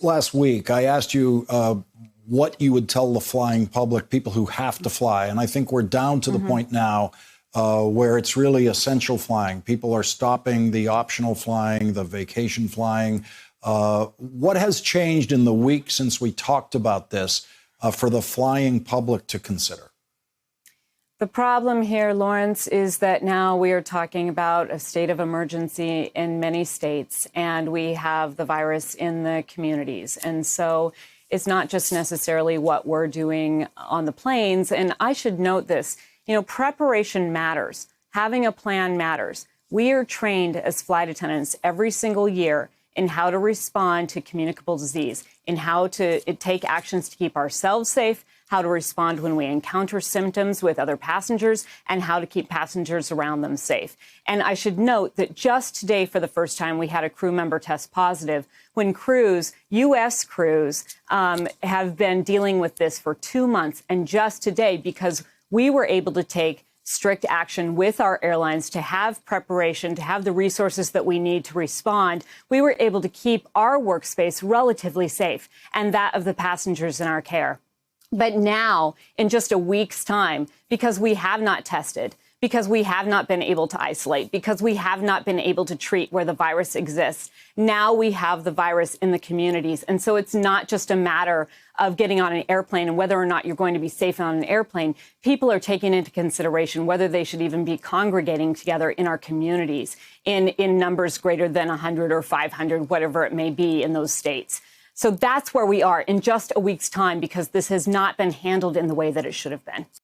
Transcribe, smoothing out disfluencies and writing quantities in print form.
Last week, I asked you what you would tell the flying public, people who have to fly. And I think we're down to the point now where it's really essential flying. People are stopping the optional flying, the vacation flying. What has changed in the week since we talked about this for the flying public to consider? The problem here, Lawrence, is that now we are talking about a state of emergency in many states, and we have the virus in the communities. And so it's not just necessarily what we're doing on the planes. And I should note this, preparation matters. Having a plan matters. We are trained as flight attendants every single year in how to respond to communicable disease, in how to take actions to keep ourselves safe, how to respond when we encounter symptoms with other passengers, and how to keep passengers around them safe. And I should note that just today, for the first time, we had a crew member test positive when crews, U.S. crews, have been dealing with this for 2 months. And just today, because we were able to take strict action with our airlines to have preparation, to have the resources that we need to respond, we were able to keep our workspace relatively safe and that of the passengers in our care. But now, in just a week's time, because we have not tested, because we have not been able to isolate, because we have not been able to treat where the virus exists, now we have the virus in the communities. And so it's not just a matter of getting on an airplane and whether or not you're going to be safe on an airplane. People are taking into consideration whether they should even be congregating together in our communities in numbers greater than 100 or 500, whatever it may be in those states. So that's where we are in just a week's time, because this has not been handled in the way that it should have been.